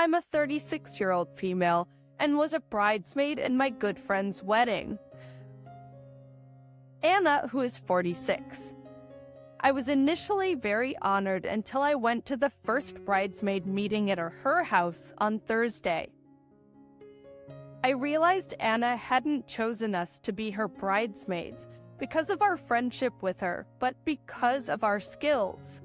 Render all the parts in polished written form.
I'm a 36-year-old female and was a bridesmaid in my good friend's wedding. Anna, who is 46. I was initially very honored until I went to the first bridesmaid meeting at her house on Thursday. I realized Anna hadn't chosen us to be her bridesmaids because of our friendship with her, but because of our skills.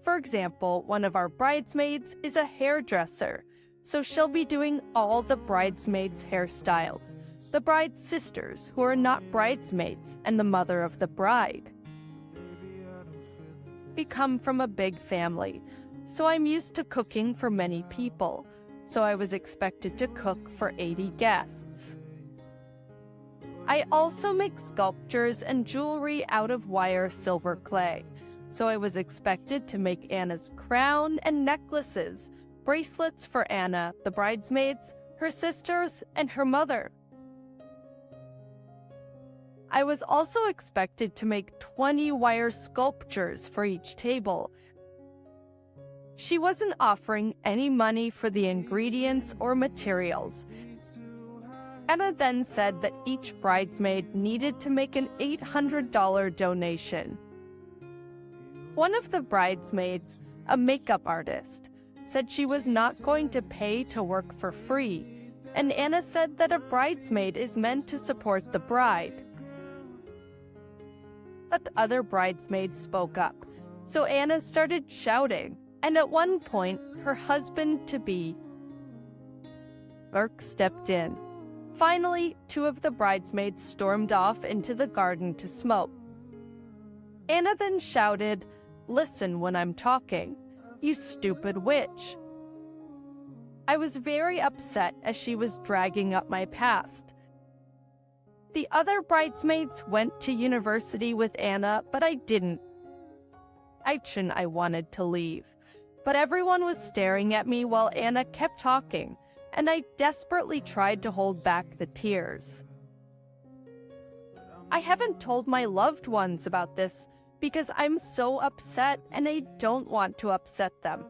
For example, one of our bridesmaids is a hairdresser, so she'll be doing all the bridesmaids' hairstyles, the bride's sisters who are not bridesmaids, and the mother of the bride. We come from a big family, so I'm used to cooking for many people, so I was expected to cook for 80 guests. I also make sculptures and jewelry out of wire silver clay, so I was expected to make Anna's crown and necklaces, bracelets for Anna, the bridesmaids, her sisters, and her mother. I was also expected to make 20 wire sculptures for each table. She wasn't offering any money for the ingredients or materials. Anna then said that each bridesmaid needed to make an $800 donation. One of the bridesmaids, a makeup artist, said she was not going to pay to work for free, and Anna said that a bridesmaid is meant to support the bride. But other bridesmaids spoke up, so Anna started shouting, and at one point, her husband-to-be, Burke, stepped in. Finally, two of the bridesmaids stormed off into the garden to smoke. Anna then shouted, "Listen when I'm talking, you stupid witch." I was very upset as she was dragging up my past. The other bridesmaids went to university with Anna, but I didn't. I wanted to leave, but everyone was staring at me while Anna kept talking, and I desperately tried to hold back the tears. I haven't told my loved ones about this because I'm so upset and I don't want to upset them.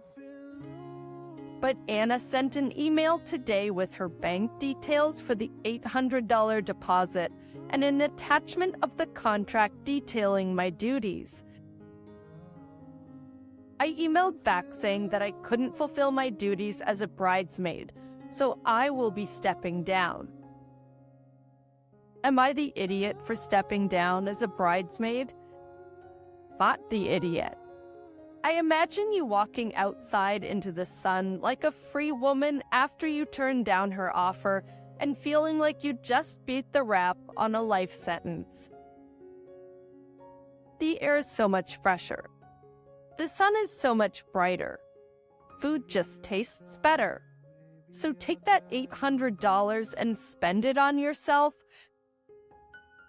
But Anna sent an email today with her bank details for the $800 deposit and an attachment of the contract detailing my duties. I emailed back saying that I couldn't fulfill my duties as a bridesmaid, so I will be stepping down. Am I the idiot for stepping down as a bridesmaid? Not the idiot. I imagine you walking outside into the sun like a free woman after you turn down her offer and feeling like you just beat the rap on a life sentence. The air is so much fresher. The sun is so much brighter. Food just tastes better. So take that $800 and spend it on yourself.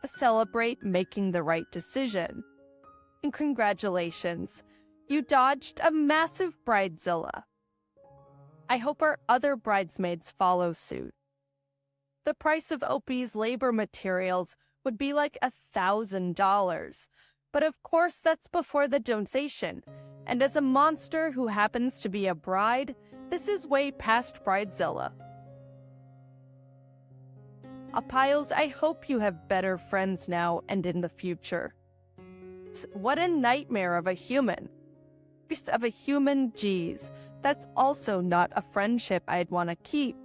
Celebrate making the right decision. And congratulations, you dodged a massive bridezilla. I hope our other bridesmaids follow suit. The price of OP's labor materials would be like $1,000, but of course that's before the donation, and as a monster who happens to be a bride, this is way past bridezilla. Apiles, I hope you have better friends now and in the future. What a nightmare of a human. Of a human, geez, that's also not a friendship I'd want to keep.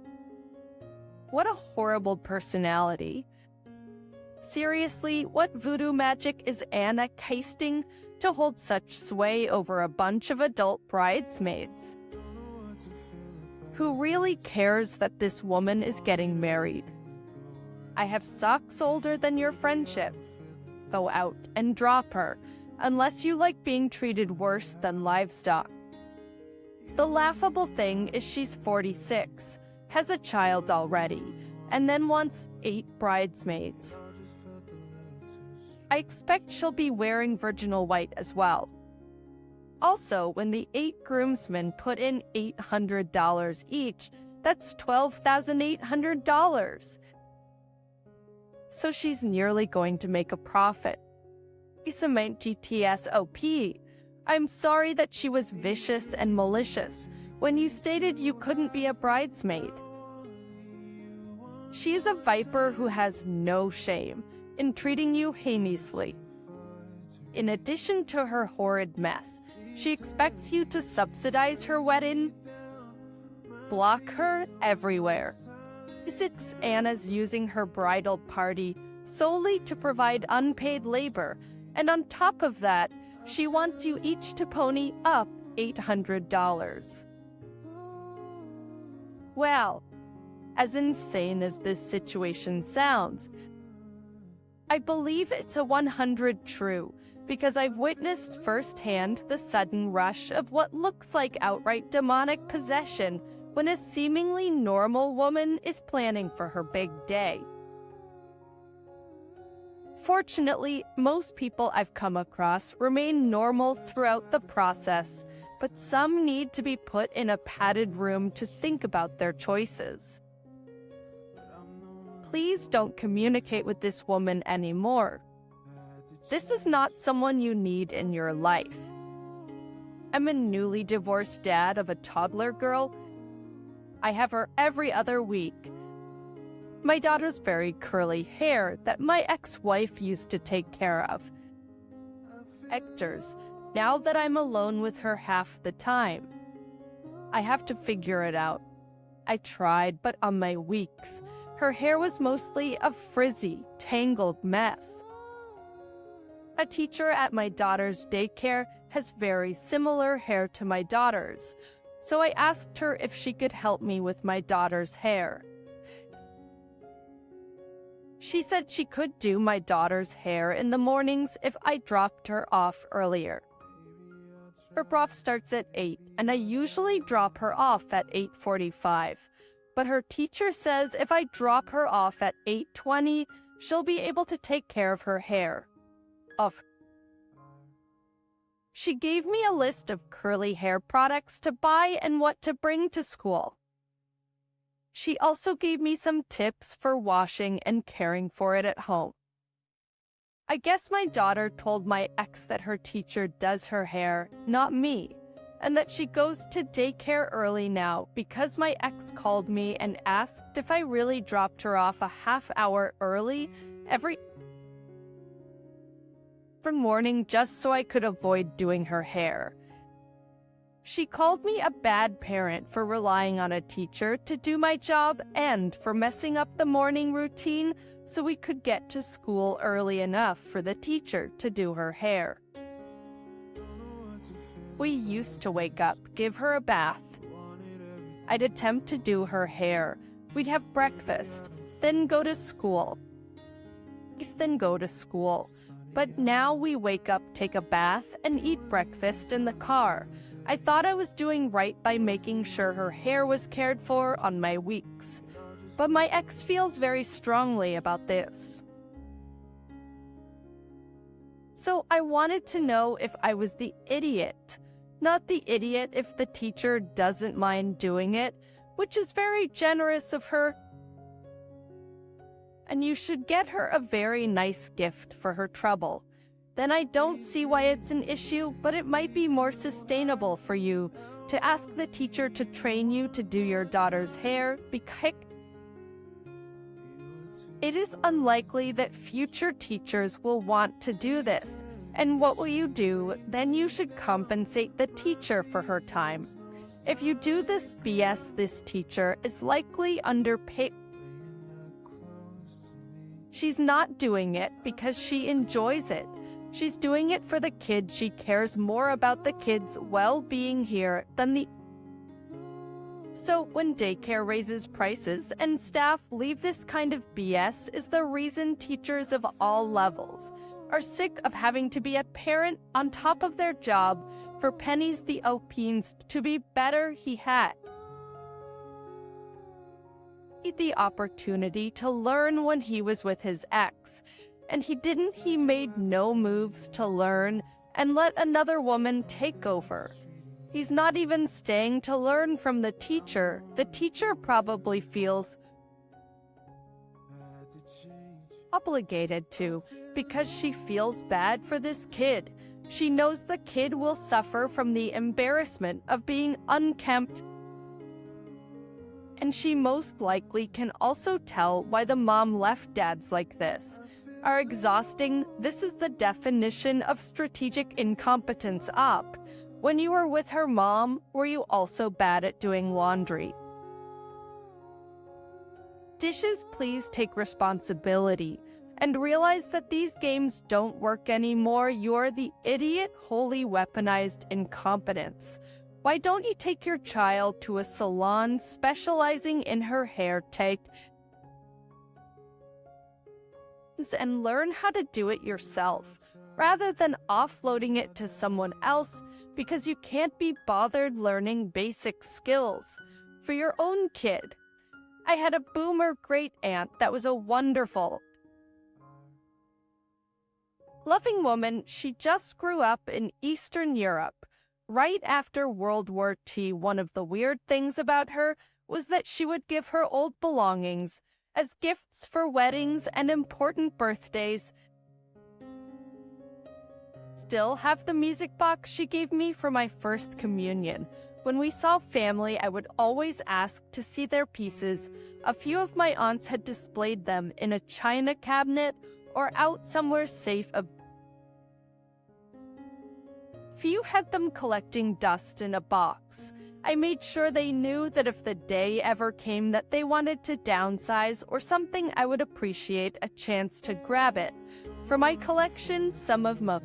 What a horrible personality. Seriously, what voodoo magic is Anna casting to hold such sway over a bunch of adult bridesmaids? Who really cares that this woman is getting married? I have socks older than your friendship. Go out and drop her, unless you like being treated worse than livestock. The laughable thing is she's 46, has a child already, and then wants 8 bridesmaids. I expect she'll be wearing virginal white as well. Also, when the 8 groomsmen put in $800 each, that's $12,800. So she's nearly going to make a profit. GTSOP. I'm sorry that she was vicious and malicious, when you stated you couldn't be a bridesmaid. She is a viper who has no shame in treating you heinously. In addition to her horrid mess, she expects you to subsidize her wedding. Block her everywhere. Visits Anna's using her bridal party solely to provide unpaid labor, and on top of that, she wants you each to pony up $800. Well, as insane as this situation sounds, I believe it's a 100 true, because I've witnessed firsthand the sudden rush of what looks like outright demonic possession when a seemingly normal woman is planning for her big day. Fortunately, most people I've come across remain normal throughout the process, but some need to be put in a padded room to think about their choices. Please don't communicate with this woman anymore. This is not someone you need in your life. I'm a newly divorced dad of a toddler girl. I have her every other week. My daughter's very curly hair that my ex-wife used to take care of. Hector's, now that I'm alone with her half the time. I have to figure it out. I tried, but on my weeks, her hair was mostly a frizzy, tangled mess. A teacher at my daughter's daycare has very similar hair to my daughter's, so I asked her if she could help me with my daughter's hair. She said she could do my daughter's hair in the mornings if I dropped her off earlier. Her prof starts at 8, and I usually drop her off at 8:45. But her teacher says if I drop her off at 8:20, she'll be able to take care of her hair. She gave me a list of curly hair products to buy and what to bring to school. She also gave me some tips for washing and caring for it at home. I guess my daughter told my ex that her teacher does her hair, not me, and that she goes to daycare early now because my ex called me and asked if I really dropped her off a half hour early every morning just so I could avoid doing her hair. She called me a bad parent for relying on a teacher to do my job and for messing up the morning routine so we could get to school early enough for the teacher to do her hair. We used to wake up, give her a bath. I'd attempt to do her hair. We'd have breakfast, then go to school. But now we wake up, take a bath, and eat breakfast in the car. I thought I was doing right by making sure her hair was cared for on my weeks. But my ex feels very strongly about this. So I wanted to know if I was the idiot. Not the idiot if the teacher doesn't mind doing it, which is very generous of her. And you should get her a very nice gift for her trouble. Then I don't see why it's an issue, but it might be more sustainable for you to ask the teacher to train you to do your daughter's hair because it is unlikely that future teachers will want to do this. And what will you do? Then you should compensate the teacher for her time. If you do this BS, this teacher is likely underpaid. She's not doing it because she enjoys it. She's doing it for the kid. She cares more about the kid's well-being here than the... So when daycare raises prices and staff leave this kind of BS is the reason teachers of all levels are sick of having to be a parent on top of their job for pennies the opines to be better he had. The opportunity to learn when he was with his ex, and he made no moves to learn and let another woman take over. He's not even staying to learn from the teacher. The teacher probably feels obligated to because she feels bad for this kid. She knows the kid will suffer from the embarrassment of being unkempt, and she most likely can also tell why the mom left dads like this are exhausting. This is the definition of strategic incompetence up. When you were with her mom, were you also bad at doing laundry? Dishes, please take responsibility and realize that these games don't work anymore. You're the idiot, wholly weaponized incompetence. Why don't you take your child to a salon specializing in her hair take and learn how to do it yourself, rather than offloading it to someone else because you can't be bothered learning basic skills for your own kid? I had a boomer great-aunt that was a wonderful, loving woman. She just grew up in Eastern Europe, right after World War II. One of the weird things about her was that she would give her old belongings as gifts for weddings and important birthdays. Still have the music box she gave me for my first communion. When we saw family, I would always ask to see their pieces. A few of my aunts had displayed them in a china cabinet or out somewhere safe. Few had them collecting dust in a box. I made sure they knew that if the day ever came that they wanted to downsize or something, I would appreciate a chance to grab it. For my collection, some of my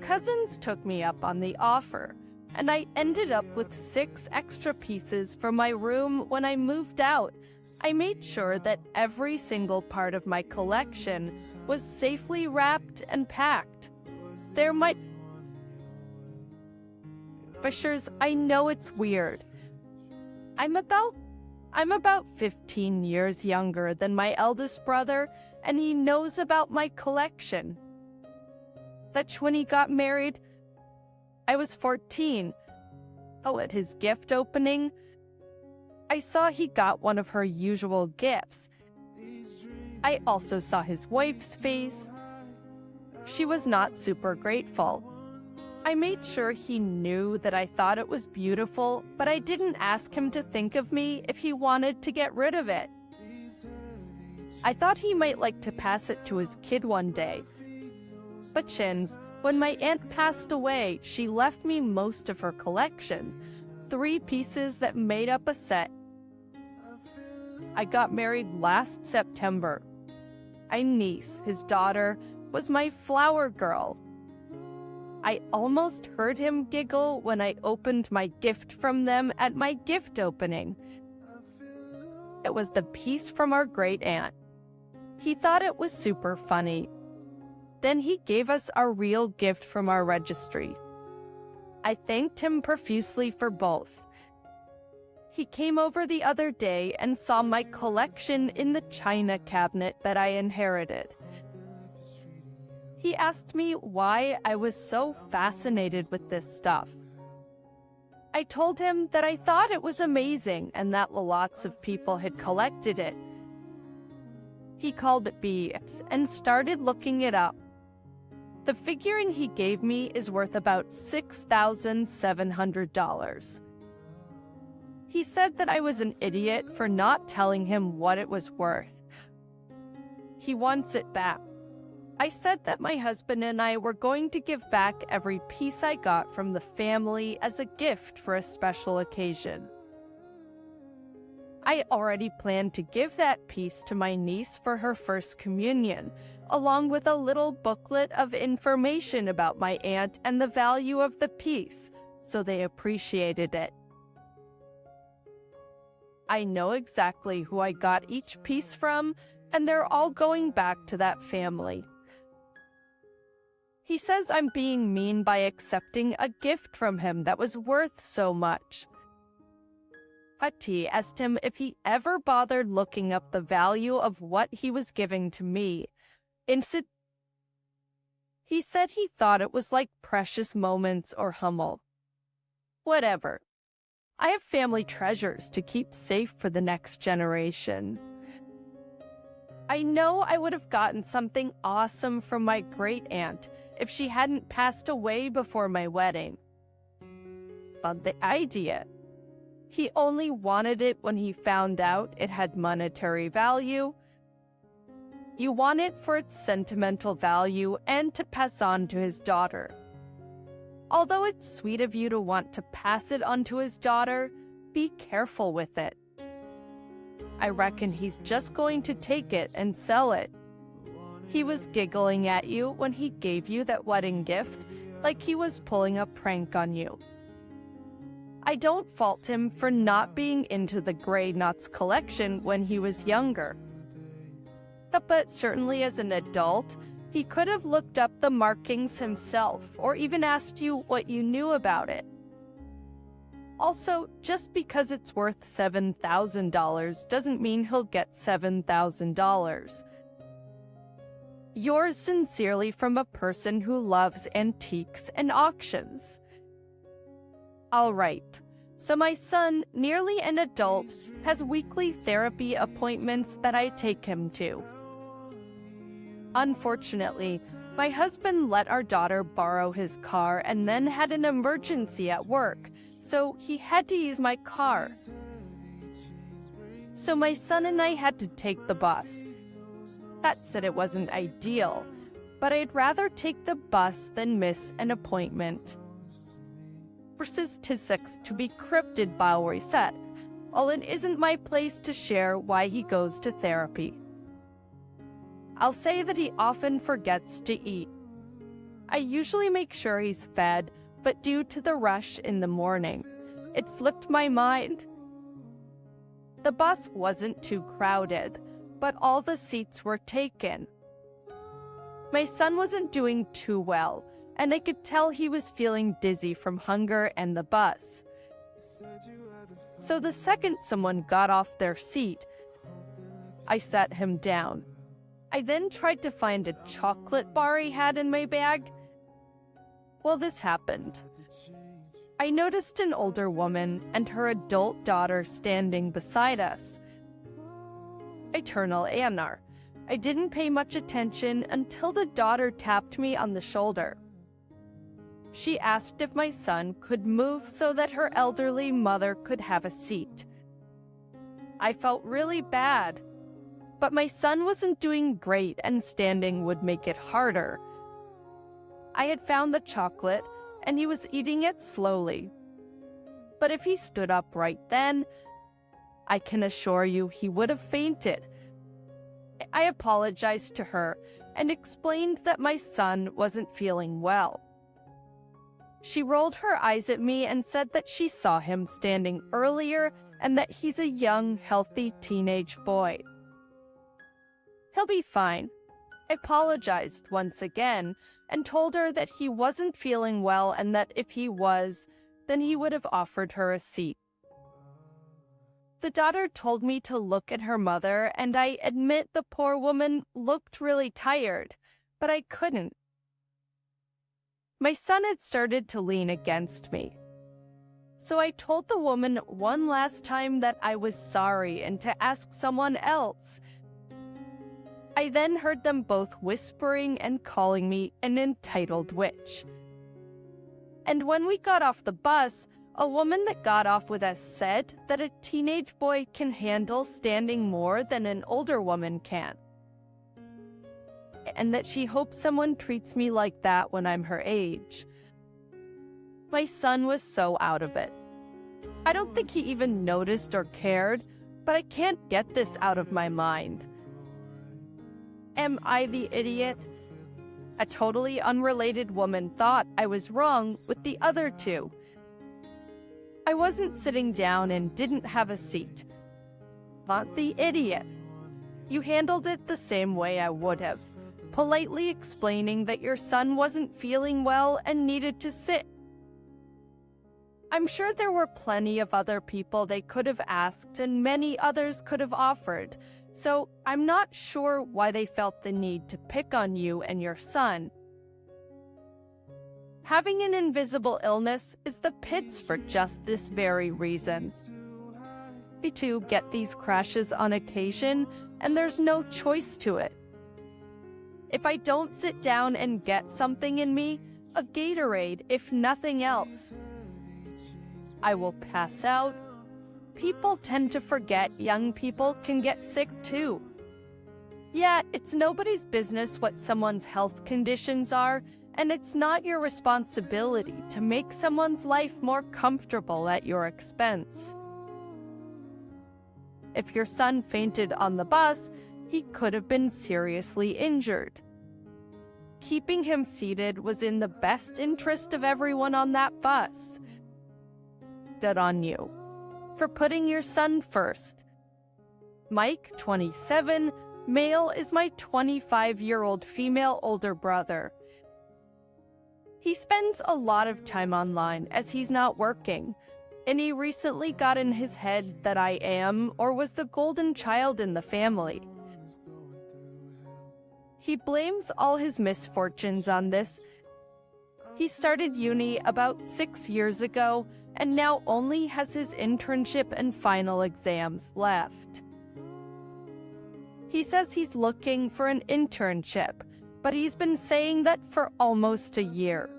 cousins took me up on the offer, and I ended up with 6 extra pieces for my room when I moved out. I made sure that every single part of my collection was safely wrapped and packed. There might Bushers, I know it's weird. I'm about 15 years younger than my eldest brother, and he knows about my collection. That's when he got married. I was 14. Oh, at his gift opening, I saw he got one of her usual gifts. I also saw his wife's face. She was not super grateful. I made sure he knew that I thought it was beautiful, but I didn't ask him to think of me if he wanted to get rid of it. I thought he might like to pass it to his kid one day. But Chins, when my aunt passed away, she left me most of her collection, 3 pieces that made up a set. I got married last September. My niece, his daughter, was my flower girl. I almost heard him giggle when I opened my gift from them at my gift opening. It was the piece from our great-aunt. He thought it was super funny. Then he gave us our real gift from our registry. I thanked him profusely for both. He came over the other day and saw my collection in the china cabinet that I inherited. He asked me why I was so fascinated with this stuff. I told him that I thought it was amazing and that lots of people had collected it. He called it BS and started looking it up. The figuring he gave me is worth about $6,700. He said that I was an idiot for not telling him what it was worth. He wants it back. I said that my husband and I were going to give back every piece I got from the family as a gift for a special occasion. I already planned to give that piece to my niece for her first communion, along with a little booklet of information about my aunt and the value of the piece, so they appreciated it. I know exactly who I got each piece from, and they're all going back to that family. He says I'm being mean by accepting a gift from him that was worth so much. Hati asked him if he ever bothered looking up the value of what he was giving to me. He said he thought it was like precious moments or Hummel. Whatever. I have family treasures to keep safe for the next generation. I know I would have gotten something awesome from my great aunt if she hadn't passed away before my wedding. But the idea. He only wanted it when he found out it had monetary value. You want it for its sentimental value and to pass on to his daughter. Although it's sweet of you to want to pass it on to his daughter, be careful with it. I reckon he's just going to take it and sell it. He was giggling at you when he gave you that wedding gift, like he was pulling a prank on you. I don't fault him for not being into the Grey Nuts collection when he was younger. But certainly as an adult, he could have looked up the markings himself or even asked you what you knew about it. Also, just because it's worth $7,000 doesn't mean he'll get $7,000. Yours sincerely from a person who loves antiques and auctions. All right, so my son, nearly an adult, has weekly therapy appointments that I take him to. Unfortunately, my husband let our daughter borrow his car and then had an emergency at work, so he had to use my car. So my son and I had to take the bus. That said, it wasn't ideal, but I'd rather take the bus than miss an appointment. For statistics to be cryptid, Bowery said, well, it isn't my place to share why he goes to therapy. I'll say that he often forgets to eat. I usually make sure he's fed, but due to the rush in the morning, it slipped my mind. The bus wasn't too crowded, but all the seats were taken. My son wasn't doing too well, and I could tell he was feeling dizzy from hunger and the bus. So the second someone got off their seat, I sat him down. I then tried to find a chocolate bar he had in my bag. Well, this happened. I noticed an older woman and her adult daughter standing beside us. Eternal Anar. I didn't pay much attention until the daughter tapped me on the shoulder. She asked if my son could move so that her elderly mother could have a seat. I felt really bad, but my son wasn't doing great and standing would make it harder. I had found the chocolate and he was eating it slowly. But if he stood up right then, I can assure you he would have fainted. I apologized to her and explained that my son wasn't feeling well. She rolled her eyes at me and said that she saw him standing earlier and that he's a young, healthy teenage boy. He'll be fine. I apologized once again and told her that he wasn't feeling well and that if he was, then he would have offered her a seat. The daughter told me to look at her mother, and I admit the poor woman looked really tired, but I couldn't. My son had started to lean against me. So I told the woman one last time that I was sorry and to ask someone else. I then heard them both whispering and calling me an entitled witch. And when we got off the bus, a woman that got off with us said that a teenage boy can handle standing more than an older woman can. And that she hopes someone treats me like that when I'm her age. My son was so out of it. I don't think he even noticed or cared, but I can't get this out of my mind. Am I the idiot? A totally unrelated woman thought I was wrong with the other two. I wasn't sitting down and didn't have a seat. Not the idiot. You handled it the same way I would have, politely explaining that your son wasn't feeling well and needed to sit. I'm sure there were plenty of other people they could have asked and many others could have offered, so I'm not sure why they felt the need to pick on you and your son. Having an invisible illness is the pits for just this very reason. to get these crashes on occasion, and there's no choice to it. If I don't sit down and get something in me, a Gatorade if nothing else, I will pass out. People tend to forget young people can get sick too. Yeah, it's nobody's business what someone's health conditions are, and it's not your responsibility to make someone's life more comfortable at your expense. If your son fainted on the bus, he could have been seriously injured. Keeping him seated was in the best interest of everyone on that bus. Good on you for putting your son first. Mike, 27, male, is my 25-year-old female older brother. He spends a lot of time online as he's not working, and he recently got in his head that I am or was the golden child in the family. He blames all his misfortunes on this. He started uni about 6 years ago and now only has his internship and final exams left. He says he's looking for an internship, but he's been saying that for almost a year.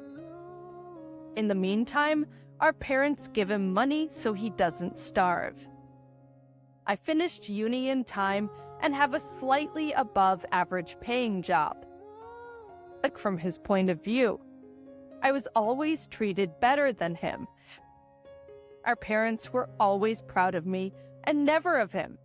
In the meantime, our parents give him money so he doesn't starve. I finished uni in time and have a slightly above average paying job. Look, from his point of view, I was always treated better than him. Our parents were always proud of me and never of him.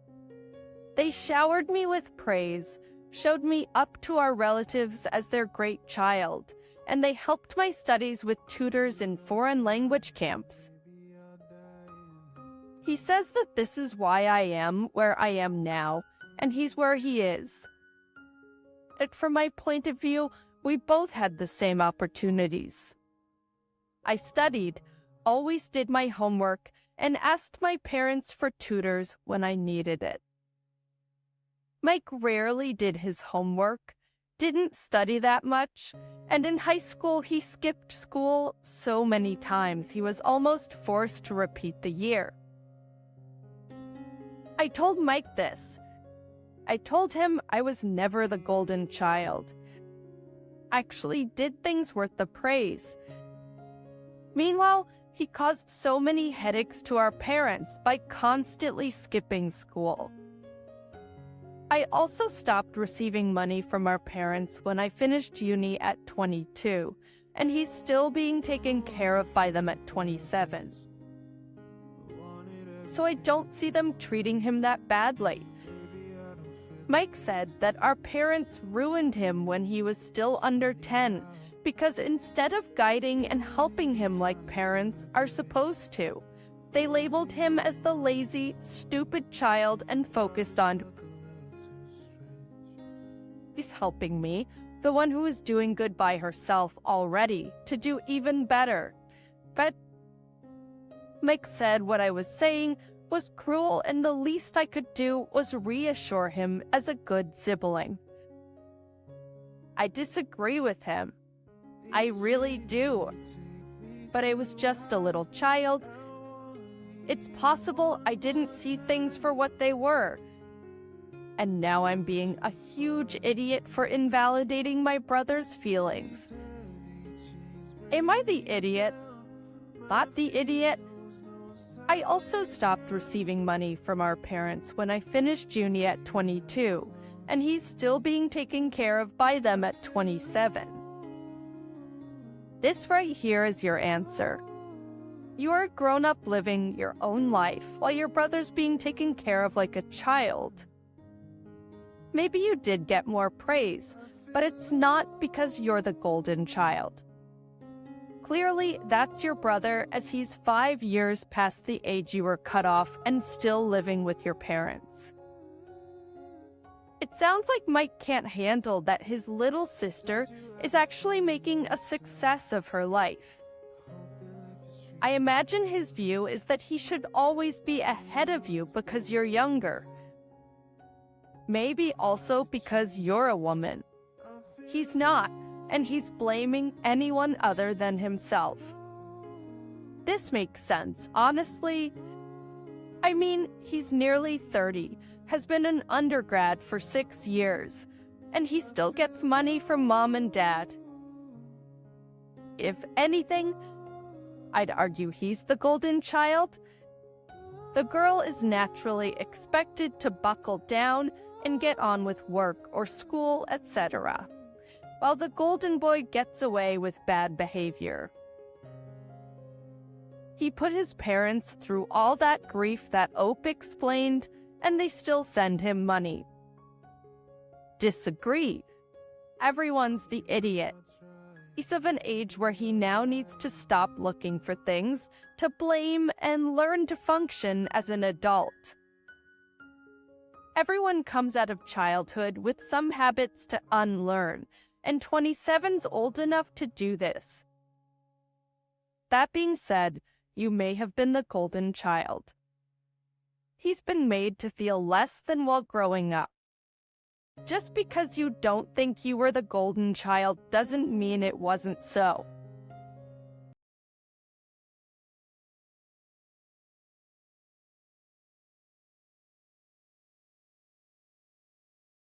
They showered me with praise, showed me up to our relatives as their great child, and they helped my studies with tutors in foreign language camps. He says that this is why I am where I am now, and he's where he is. But from my point of view, we both had the same opportunities. I studied, always did my homework, and asked my parents for tutors when I needed it. Mike rarely did his homework, didn't study that much, and in high school he skipped school so many times he was almost forced to repeat the year. I told Mike this. I told him I was never the golden child. I actually did things worth the praise. Meanwhile, he caused so many headaches to our parents by constantly skipping school. I also stopped receiving money from our parents when I finished uni at 22, and he's still being taken care of by them at 27. So I don't see them treating him that badly. Mike said that our parents ruined him when he was still under 10, because instead of guiding and helping him like parents are supposed to, they labeled him as the lazy, stupid child and focused on he's helping me, the one who is doing good by herself already, to do even better. But Mike said what I was saying was cruel, and the least I could do was reassure him as a good sibling. I disagree with him. I really do. But I was just a little child. It's possible I didn't see things for what they were. And now I'm being a huge idiot for invalidating my brother's feelings. Am I the idiot? Not the idiot? I also stopped receiving money from our parents when I finished uni at 22, and he's still being taken care of by them at 27. This right here is your answer. You are grown up living your own life while your brother's being taken care of like a child. Maybe you did get more praise, but it's not because you're the golden child. Clearly, that's your brother, as he's 5 years past the age you were cut off and still living with your parents. It sounds like Mike can't handle that his little sister is actually making a success of her life. I imagine his view is that he should always be ahead of you because you're younger. Maybe also because you're a woman. He's not, and he's blaming anyone other than himself. This makes sense. Honestly, I I mean, he's nearly 30, has been an undergrad for 6 years, and he still gets money from mom and dad. If anything, I'd argue he's the golden child. The girl is naturally expected to buckle down and get on with work or school, etc., while the golden boy gets away with bad behavior. He put his parents through all that grief that Ope explained, and they still send him money. Disagree. Everyone's the idiot. He's of an age where he now needs to stop looking for things to blame and learn to function as an adult. Everyone comes out of childhood with some habits to unlearn, and 27's old enough to do this. That being said, you may have been the golden child. He's been made to feel less than while growing up. Just because you don't think you were the golden child doesn't mean it wasn't so.